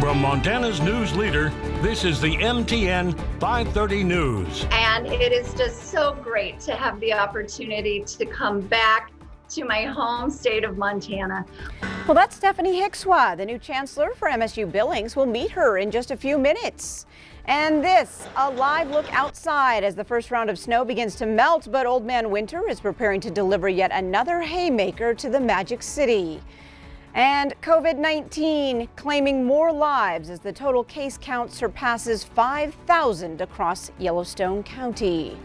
From Montana's news leader, this is the MTN 530 News. And it is just so great to have the opportunity to come back to my home state of Montana. Well, that's Stephanie Hickswa, the new chancellor for MSU Billings. We'll meet her in just a few minutes. And this, a live look outside as the first round of snow begins to melt, but Old Man Winter is preparing to deliver yet another haymaker to the Magic City. And COVID-19 claiming more lives as the total case count surpasses 5,000 across Yellowstone County.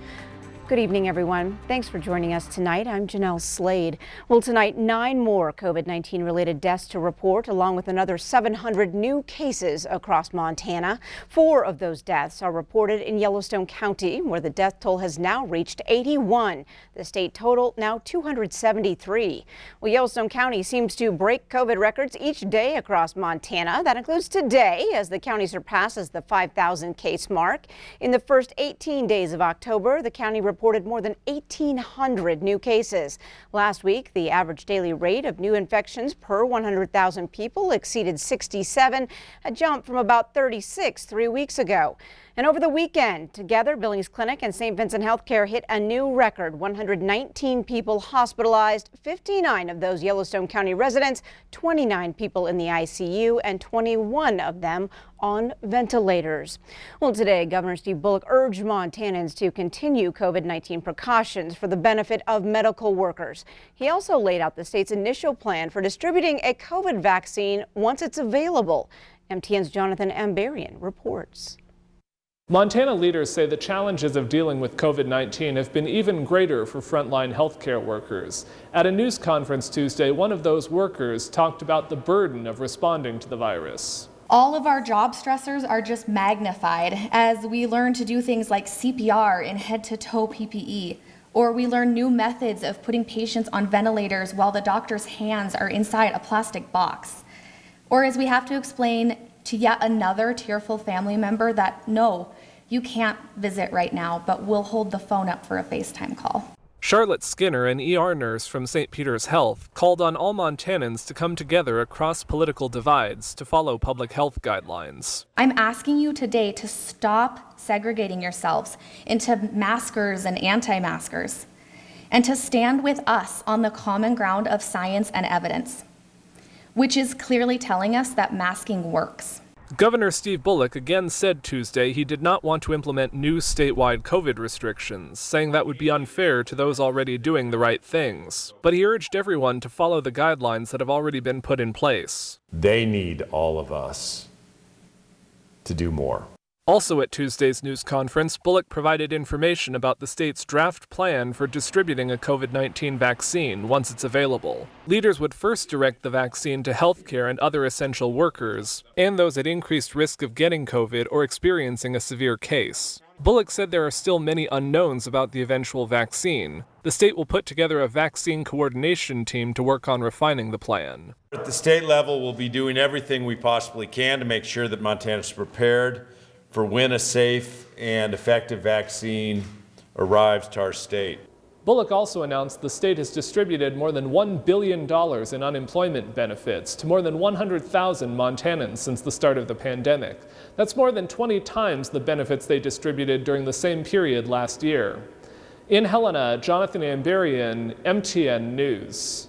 Good evening, everyone. Thanks for joining us tonight. I'm Jeanelle Slade. Well, tonight, 9 more COVID-19 related deaths to report, along with another 700 new cases across Montana. 4 of those deaths are reported in Yellowstone County, where the death toll has now reached 81. The state total now 273. Well, Yellowstone County seems to break COVID records each day across Montana. That includes today, as the county surpasses the 5,000 case mark. In the first 18 days of October, the county reported more than 1,800 new cases. Last week, the average daily rate of new infections per 100,000 people exceeded 67, a jump from about 36 3 weeks ago. And over the weekend, together, Billings Clinic and St. Vincent Healthcare hit a new record. 119 people hospitalized, 59 of those Yellowstone County residents, 29 people in the ICU, and 21 of them on ventilators. Well, today, Governor Steve Bullock urged Montanans to continue COVID-19 precautions for the benefit of medical workers. He also laid out the state's initial plan for distributing a COVID vaccine once it's available. MTN's Jonathan Ambarian reports. Montana leaders say the challenges of dealing with COVID-19 have been even greater for frontline healthcare workers. At a news conference Tuesday, one of those workers talked about the burden of responding to the virus. All of our job stressors are just magnified as we learn to do things like CPR in head-to-toe PPE, or we learn new methods of putting patients on ventilators while the doctor's hands are inside a plastic box, or as we have to explain to yet another tearful family member that, no, you can't visit right now, but we'll hold the phone up for a FaceTime call. Charlotte Skinner, an ER nurse from St. Peter's Health, called on all Montanans to come together across political divides to follow public health guidelines. I'm asking you today to stop segregating yourselves into maskers and anti-maskers, and to stand with us on the common ground of science and evidence, which is clearly telling us that masking works. Governor Steve Bullock again said Tuesday he did not want to implement new statewide COVID restrictions, saying that would be unfair to those already doing the right things. But he urged everyone to follow the guidelines that have already been put in place. They need all of us to do more. Also at Tuesday's news conference, Bullock provided information about the state's draft plan for distributing a COVID-19 vaccine once it's available. Leaders would first direct the vaccine to healthcare and other essential workers, and those at increased risk of getting COVID or experiencing a severe case. Bullock said there are still many unknowns about the eventual vaccine. The state will put together a vaccine coordination team to work on refining the plan. At the state level, we'll be doing everything we possibly can to make sure that Montana's prepared for when a safe and effective vaccine arrives to our state. Bullock also announced the state has distributed more than $1 billion in unemployment benefits to more than 100,000 Montanans since the start of the pandemic. That's more than 20 times the benefits they distributed during the same period last year. In Helena, Jonathan Ambarian, MTN News.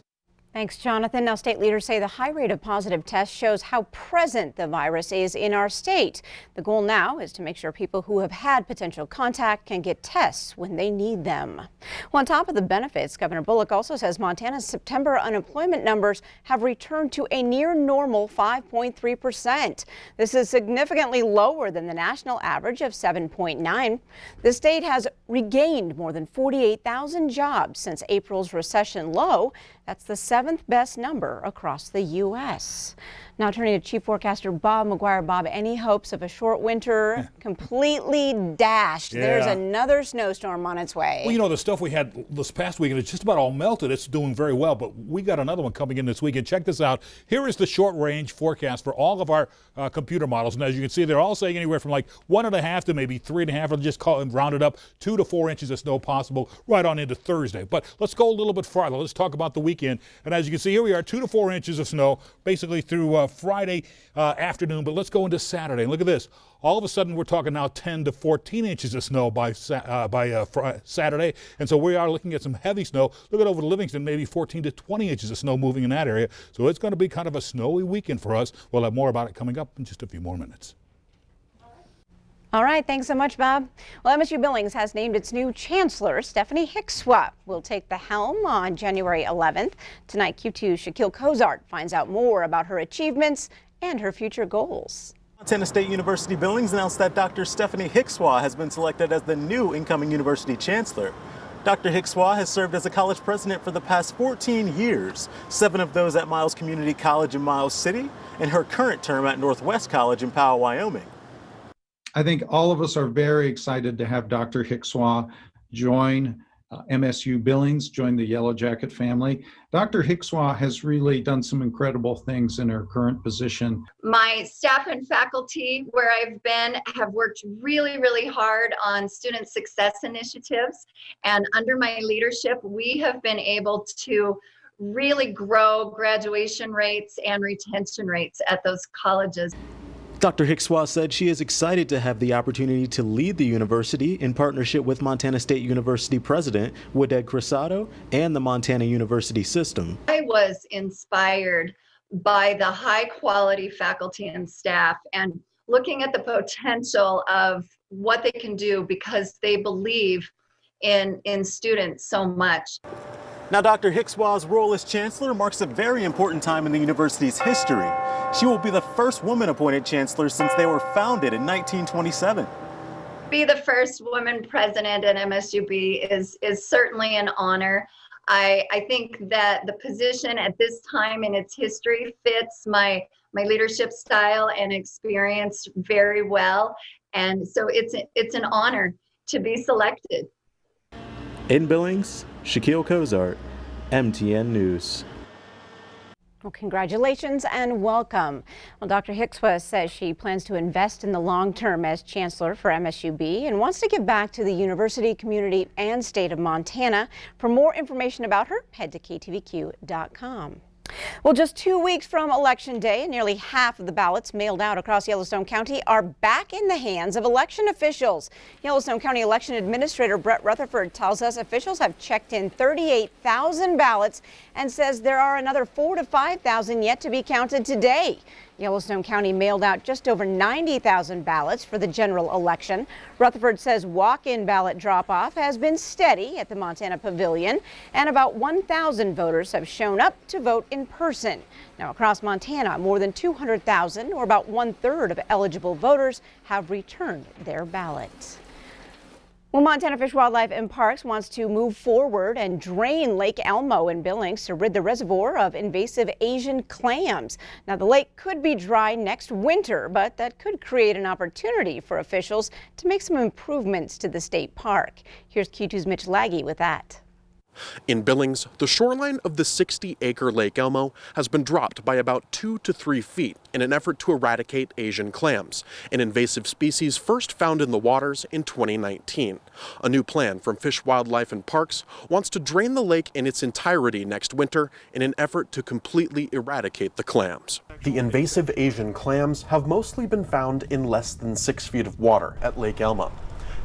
Thanks, Jonathan. Now, state leaders say the high rate of positive tests shows how present the virus is in our state. The goal now is to make sure people who have had potential contact can get tests when they need them. Well, on top of the benefits, Governor Bullock also says Montana's September unemployment numbers have returned to a near normal 5.3%. This is significantly lower than the national average of 7.9. The state has regained more than 48,000 jobs since April's recession low. That's the 7th best number across the U.S. Now turning to Chief Forecaster Bob McGuire. Bob, any hopes of a short winter completely dashed? Yeah. There's another snowstorm on its way. Well, you know, the stuff we had this past weekend, it's just about all melted. It's doing very well, but we got another one coming in this weekend. Check this out. Here is the short range forecast for all of our computer models. And as you can see, they're all saying anywhere from like 1.5 to maybe 3.5, or just call it rounded up, 2 to 4 inches of snow possible right on into Thursday. But let's go a little bit farther. Let's talk about the weekend. And as you can see, here we are, 2 to 4 inches of snow basically through Friday afternoon, but let's go into Saturday. And look at this. All of a sudden, we're talking now 10 to 14 inches of snow by Saturday. And so we are looking at some heavy snow. Look at over to Livingston, maybe 14 to 20 inches of snow moving in that area. So it's going to be kind of a snowy weekend for us. We'll have more about it coming up in just a few more minutes. All right, thanks so much, Bob. Well, MSU Billings has named its new chancellor. Stephanie Hickswa will take the helm on January 11th. Tonight, Q2's Jeanelle Slade finds out more about her achievements and her future goals. Montana State University Billings announced that Dr. Stephanie Hickswa has been selected as the new incoming university chancellor. Dr. Hickswa has served as a college president for the past 14 years, 7 of those at Miles Community College in Miles City, and her current term at Northwest College in Powell, Wyoming. I think all of us are very excited to have Dr. Hickswa join MSU Billings, join the Yellow Jacket family. Dr. Hickswa has really done some incredible things in her current position. My staff and faculty where I've been have worked really, really hard on student success initiatives. And under my leadership, we have been able to really grow graduation rates and retention rates at those colleges. Dr. Hickswa said she is excited to have the opportunity to lead the university in partnership with Montana State University President Wooded Cruzado and the Montana University system. I was inspired by the high quality faculty and staff and looking at the potential of what they can do because they believe in students so much. Now, Dr. Hickswa's role as chancellor marks a very important time in the university's history. She will be the first woman appointed chancellor since they were founded in 1927. Be the first woman president at MSUB is certainly an honor. I think that the position at this time in its history fits my leadership style and experience very well. And so it's an honor to be selected. In Billings, Jeanelle Slade, MTN News. Well, congratulations and welcome. Well, Dr. Hickswa says she plans to invest in the long term as chancellor for MSUB and wants to give back to the university, community, and state of Montana. For more information about her, head to KTVQ.com. Well, just 2 weeks from Election Day, nearly half of the ballots mailed out across Yellowstone County are back in the hands of election officials. Yellowstone County Election Administrator Brett Rutherford tells us officials have checked in 38,000 ballots and says there are another 4,000 to 5,000 yet to be counted today. Yellowstone County mailed out just over 90,000 ballots for the general election. Rutherford says walk-in ballot drop-off has been steady at the Montana Pavilion, and about 1,000 voters have shown up to vote in person. Now, across Montana, more than 200,000, or about 1/3 of eligible voters, have returned their ballots. Well, Montana Fish, Wildlife and Parks wants to move forward and drain Lake Elmo in Billings to rid the reservoir of invasive Asian clams. Now, the lake could be dry next winter, but that could create an opportunity for officials to make some improvements to the state park. Here's Q2's Mitch Laggy with that. In Billings, the shoreline of the 60-acre Lake Elmo has been dropped by about 2 to 3 feet in an effort to eradicate Asian clams, an invasive species first found in the waters in 2019. A new plan from Fish, Wildlife and Parks wants to drain the lake in its entirety next winter in an effort to completely eradicate the clams. The invasive Asian clams have mostly been found in less than 6 feet of water at Lake Elmo.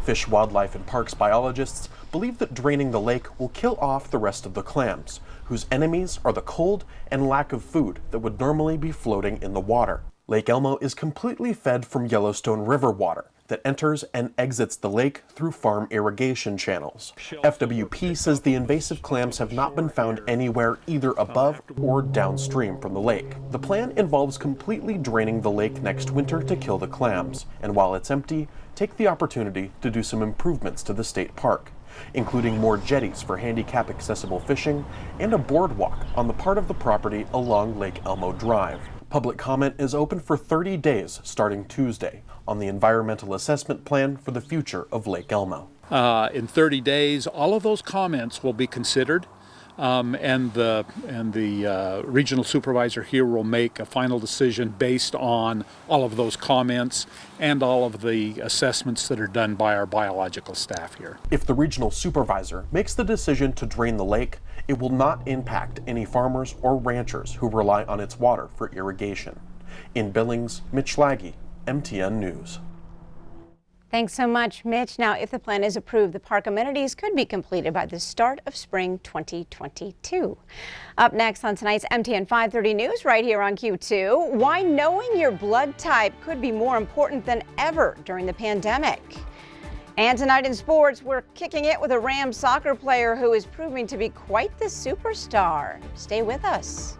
Fish, Wildlife and Parks biologists believe that draining the lake will kill off the rest of the clams, whose enemies are the cold and lack of food that would normally be floating in the water. Lake Elmo is completely fed from Yellowstone River water that enters and exits the lake through farm irrigation channels. FWP says the invasive clams have not been found anywhere either above or downstream from the lake. The plan involves completely draining the lake next winter to kill the clams, and while it's empty, take the opportunity to do some improvements to the state park, including more jetties for handicap accessible fishing and a boardwalk on the part of the property along Lake Elmo Drive. Public comment is open for 30 days starting Tuesday on the environmental assessment plan for the future of Lake Elmo. In 30 days, all of those comments will be considered, and the regional supervisor here will make a final decision based on all of those comments and all of the assessments that are done by our biological staff here. If the regional supervisor makes the decision to drain the lake, it will not impact any farmers or ranchers who rely on its water for irrigation. In Billings, Mitch Laggy, MTN News. Thanks so much, Mitch. Now, if the plan is approved, the park amenities could be completed by the start of spring 2022. Up next on tonight's MTN 530 News right here on Q2, why knowing your blood type could be more important than ever during the pandemic. And tonight in sports, we're kicking it with a Rams soccer player who is proving to be quite the superstar. Stay with us.